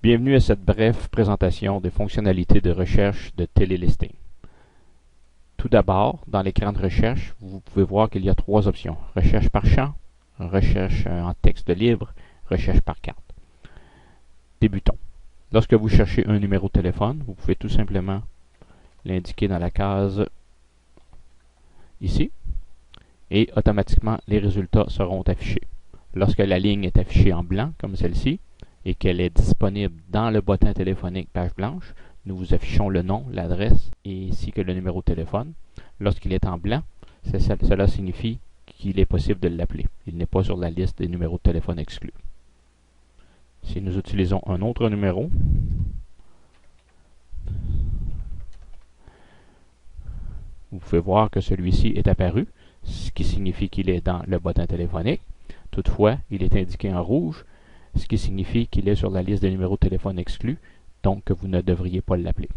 Bienvenue à cette brève présentation des fonctionnalités de recherche de télélisting. Tout d'abord, dans l'écran de recherche, vous pouvez voir qu'il y a trois options. Recherche par champ, recherche en texte libre, recherche par carte. Débutons. Lorsque vous cherchez un numéro de téléphone, vous pouvez tout simplement l'indiquer dans la case ici et automatiquement les résultats seront affichés. Lorsque la ligne est affichée en blanc, comme celle-ci, et qu'elle est disponible dans le bottin téléphonique page blanche, nous vous affichons le nom, l'adresse ainsi que le numéro de téléphone. Lorsqu'il est en blanc, cela signifie qu'il est possible de l'appeler. Il n'est pas sur la liste des numéros de téléphone exclus. Si nous utilisons un autre numéro, vous pouvez voir que celui-ci est apparu, ce qui signifie qu'il est dans le bottin téléphonique. Toutefois, il est indiqué en rouge, ce qui signifie qu'il est sur la liste des numéros de téléphone exclus, donc que vous ne devriez pas l'appeler.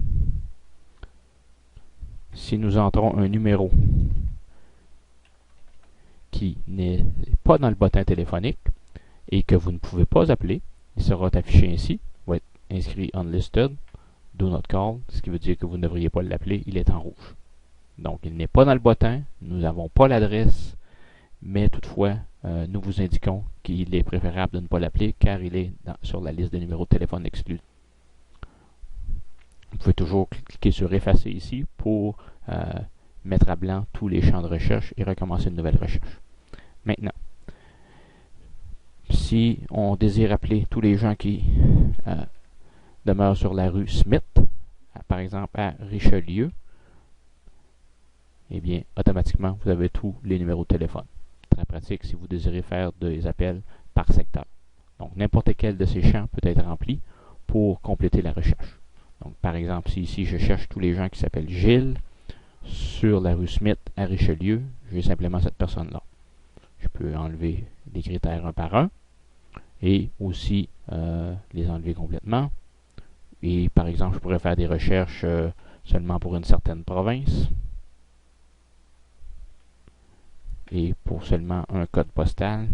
Si nous entrons un numéro qui n'est pas dans le bottin téléphonique et que vous ne pouvez pas appeler, il sera affiché ainsi, il va être inscrit unlisted, do not call, ce qui veut dire que vous ne devriez pas l'appeler, il est en rouge. Donc il n'est pas dans le bottin, nous n'avons pas l'adresse, mais toutefois, nous vous indiquons qu'il est préférable de ne pas l'appeler car il est sur la liste des numéros de téléphone exclus. Vous pouvez toujours cliquer sur effacer ici pour mettre à blanc tous les champs de recherche et recommencer une nouvelle recherche. Maintenant, si on désire appeler tous les gens qui demeurent sur la rue Smith, par exemple à Richelieu, eh bien, automatiquement, vous avez tous les numéros de téléphone. Très pratique si vous désirez faire des appels par secteur. Donc, n'importe quel de ces champs peut être rempli pour compléter la recherche. Donc, par exemple, si ici je cherche tous les gens qui s'appellent Gilles sur la rue Smith à Richelieu, j'ai simplement cette personne-là. Je peux enlever les critères un par un et aussi les enlever complètement. Et par exemple, je pourrais faire des recherches seulement pour une certaine province et pour seulement un code postal.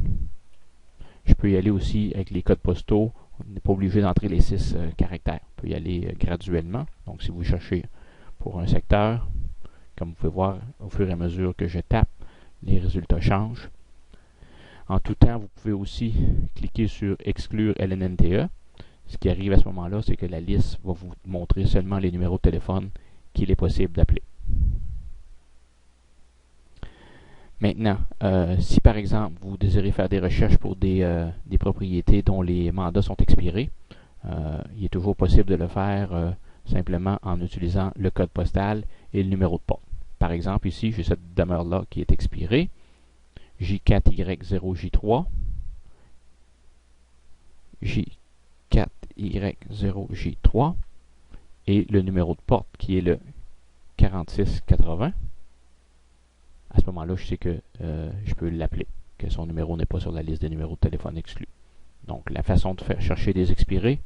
Je peux y aller aussi avec les codes postaux. On n'est pas obligé d'entrer les 6 caractères. On peut y aller graduellement. Donc, si vous cherchez pour un secteur, comme vous pouvez voir, au fur et à mesure que je tape, les résultats changent. En tout temps, vous pouvez aussi cliquer sur exclure LNNTE. Ce qui arrive à ce moment-là, c'est que la liste va vous montrer seulement les numéros de téléphone qu'il est possible d'appeler. Maintenant, si par exemple vous désirez faire des recherches pour des propriétés dont les mandats sont expirés, il est toujours possible de le faire simplement en utilisant le code postal et le numéro de porte. Par exemple, ici, j'ai cette demeure-là qui est expirée, J4Y0J3, J4Y0J3, et le numéro de porte qui est le 4680. À ce moment-là, je sais que je peux l'appeler, que son numéro n'est pas sur la liste des numéros de téléphone exclus. Donc, la façon de faire chercher des expirés,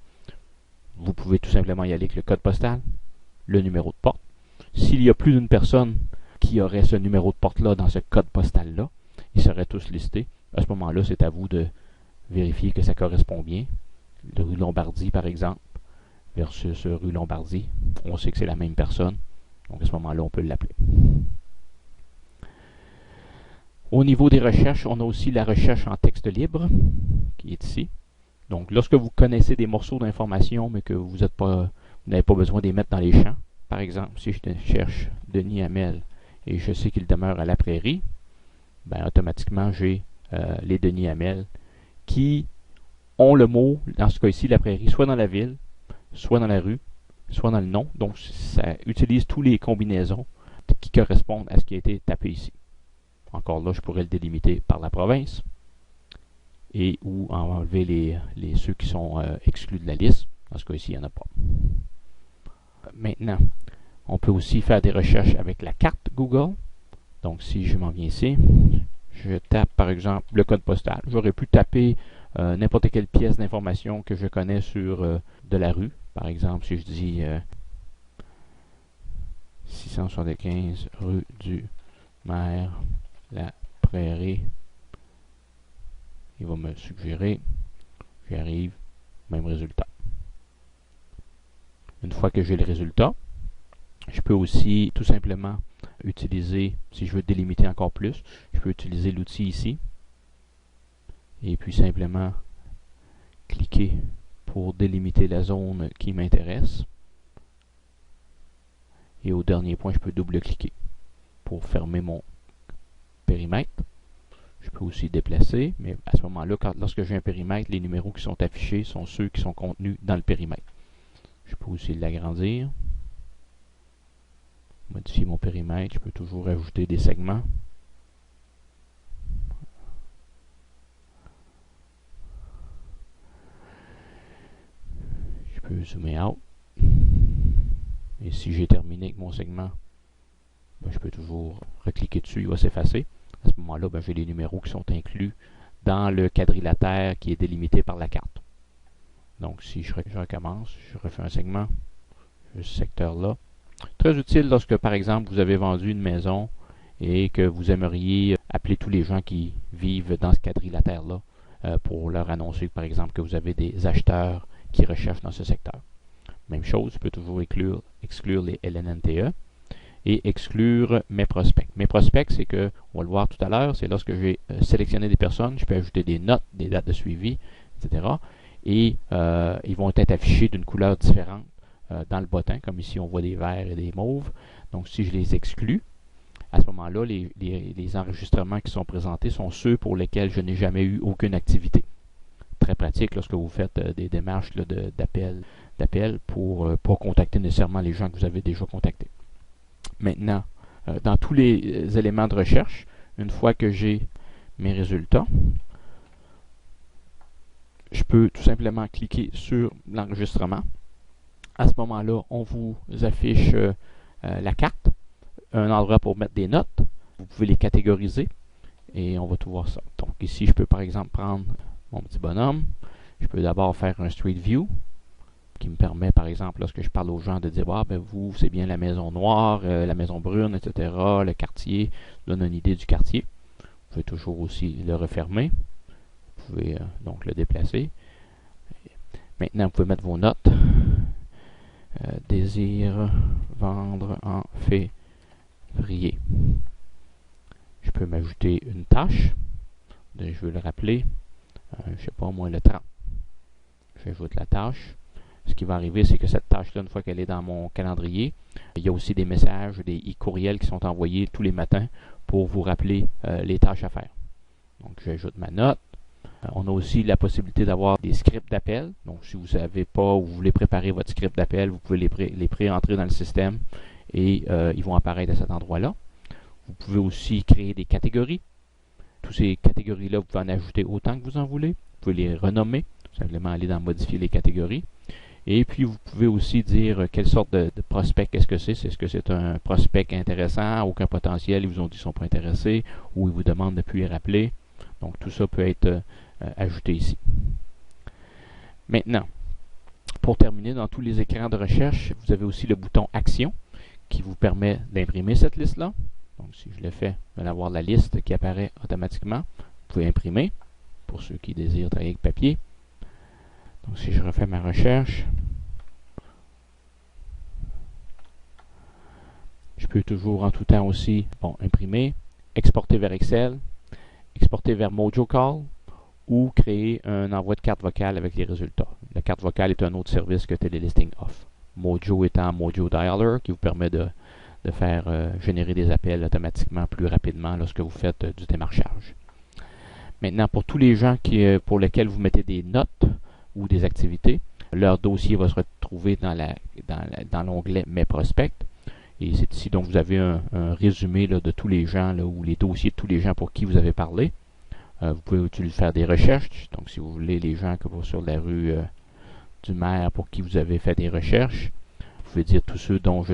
vous pouvez tout simplement y aller avec le code postal, le numéro de porte. S'il y a plus d'une personne qui aurait ce numéro de porte-là dans ce code postal-là, ils seraient tous listés. À ce moment-là, c'est à vous de vérifier que ça correspond bien. Le rue Lombardie, par exemple, versus rue Lombardie, on sait que c'est la même personne. Donc, à ce moment-là, on peut l'appeler. Au niveau des recherches, on a aussi la recherche en texte libre, qui est ici. Donc, lorsque vous connaissez des morceaux d'information, mais que vous n'avez pas besoin de les mettre dans les champs, par exemple, si je cherche Denis Hamel et je sais qu'il demeure à la Prairie, ben, automatiquement, j'ai les Denis Hamel qui ont le mot, dans ce cas-ci, la Prairie, soit dans la ville, soit dans la rue, soit dans le nom. Donc, ça utilise toutes les combinaisons qui correspondent à ce qui a été tapé ici. Encore là, je pourrais le délimiter par la province et ou enlever ceux qui sont exclus de la liste. Dans ce cas-ci, il n'y en a pas. Maintenant, on peut aussi faire des recherches avec la carte Google. Donc, si je m'en viens ici, je tape par exemple le code postal. J'aurais pu taper n'importe quelle pièce d'information que je connais sur de la rue. Par exemple, si je dis 675 rue du Maire La Prairie, il va me suggérer, j'y arrive, même résultat. fois que j'ai le résultat, je peux aussi tout simplement utiliser, si je veux délimiter encore plus, je peux utiliser l'outil ici et puis simplement cliquer pour délimiter la zone qui m'intéresse. Et au dernier point, je peux double-cliquer pour fermer mon périmètre. Je peux aussi déplacer, mais à ce moment-là, lorsque j'ai un périmètre, les numéros qui sont affichés sont ceux qui sont contenus dans le périmètre. Je peux aussi l'agrandir, modifier mon périmètre. Je peux toujours ajouter des segments. Je peux zoomer out. Et si j'ai terminé avec mon segment, je peux toujours recliquer dessus, il va s'effacer. À ce moment-là, j'ai les numéros qui sont inclus dans le quadrilatère qui est délimité par la carte. Donc, si je recommence, je refais un segment, ce secteur-là. Très utile lorsque, par exemple, vous avez vendu une maison et que vous aimeriez appeler tous les gens qui vivent dans ce quadrilatère-là pour leur annoncer, par exemple, que vous avez des acheteurs qui recherchent dans ce secteur. Même chose, je peux toujours exclure les LNNTE et exclure mes prospects. Mes prospects, c'est que, on va le voir tout à l'heure, c'est lorsque j'ai sélectionné des personnes, je peux ajouter des notes, des dates de suivi, etc. Et ils vont être affichés d'une couleur différente dans le bottin, comme ici on voit des verts et des mauves. Donc si je les exclus, à ce moment-là, les enregistrements qui sont présentés sont ceux pour lesquels je n'ai jamais eu aucune activité. Très pratique lorsque vous faites des démarches d'appel pour pas contacter nécessairement les gens que vous avez déjà contactés. Maintenant, dans tous les éléments de recherche, une fois que j'ai mes résultats, je peux tout simplement cliquer sur l'enregistrement. À ce moment-là, on vous affiche la carte, un endroit pour mettre des notes. Vous pouvez les catégoriser et on va tout voir ça. Donc ici, je peux par exemple prendre mon petit bonhomme. Je peux d'abord faire un Street View qui me permet, par exemple, lorsque je parle aux gens, de dire vous, c'est bien la maison noire, la maison brune, etc., le quartier, donne une idée du quartier. Vous pouvez toujours aussi le refermer. Vous pouvez donc le déplacer. Maintenant, vous pouvez mettre vos notes. Désire vendre en février. Je peux m'ajouter une tâche. Je veux le rappeler. Je ne sais pas, moi, le 30. J'ajoute la tâche. Ce qui va arriver, c'est que cette tâche-là, une fois qu'elle est dans mon calendrier, il y a aussi des messages, des e-courriels qui sont envoyés tous les matins pour vous rappeler les tâches à faire. Donc, j'ajoute ma note. On a aussi la possibilité d'avoir des scripts d'appel. Donc, si vous ne savez pas ou vous voulez préparer votre script d'appel, vous pouvez les pré-entrer dans le système et ils vont apparaître à cet endroit-là. Vous pouvez aussi créer des catégories. Toutes ces catégories-là, vous pouvez en ajouter autant que vous en voulez. Vous pouvez les renommer, simplement aller dans modifier les catégories. Et puis, vous pouvez aussi dire quelle sorte de prospect est-ce que c'est. Est-ce que c'est un prospect intéressant, aucun potentiel, ils vous ont dit qu'ils ne sont pas intéressés, ou ils vous demandent de ne plus les rappeler. Donc, tout ça peut être ajouté ici. Maintenant, pour terminer, dans tous les écrans de recherche, vous avez aussi le bouton Action qui vous permet d'imprimer cette liste-là. Donc, si je le fais, vous allez avoir la liste qui apparaît automatiquement. Vous pouvez imprimer, pour ceux qui désirent travailler avec papier. Donc, si je refais ma recherche, je peux toujours en tout temps aussi imprimer, exporter vers Excel, exporter vers MojoCall ou créer un envoi de carte vocale avec les résultats. La carte vocale est un autre service que Télélisting offre. Mojo étant Mojo Dialer qui vous permet de faire générer des appels automatiquement plus rapidement lorsque vous faites du démarchage. Maintenant, pour tous les gens pour lesquels vous mettez des notes ou des activités, leur dossier va se retrouver dans l'onglet Mes prospects. Et c'est ici donc vous avez un résumé de tous les gens ou les dossiers de tous les gens pour qui vous avez parlé. Vous pouvez utiliser faire des recherches. Donc si vous voulez les gens que vous sur la rue du maire pour qui vous avez fait des recherches, vous pouvez dire tous ceux dont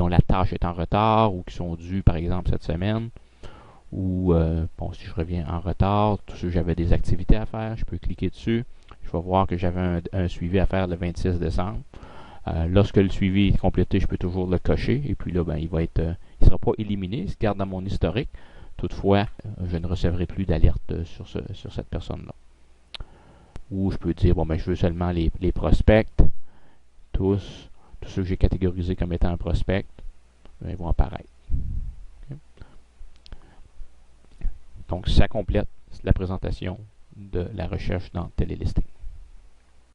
la tâche est en retard ou qui sont dus par exemple cette semaine. Ou si je reviens en retard, tous ceux que j'avais des activités à faire, je peux cliquer dessus. Je vais voir que j'avais un suivi à faire le 26 décembre. Lorsque le suivi est complété, je peux toujours le cocher. Et puis là, il ne sera pas éliminé, il se garde dans mon historique. Toutefois, je ne recevrai plus d'alerte sur cette personne-là. Ou je peux dire, je veux seulement les prospects, tous, tout tous ceux que j'ai catégorisés comme étant un prospect, ils vont apparaître. Okay. Donc, ça complète la présentation de la recherche dans Télélisting.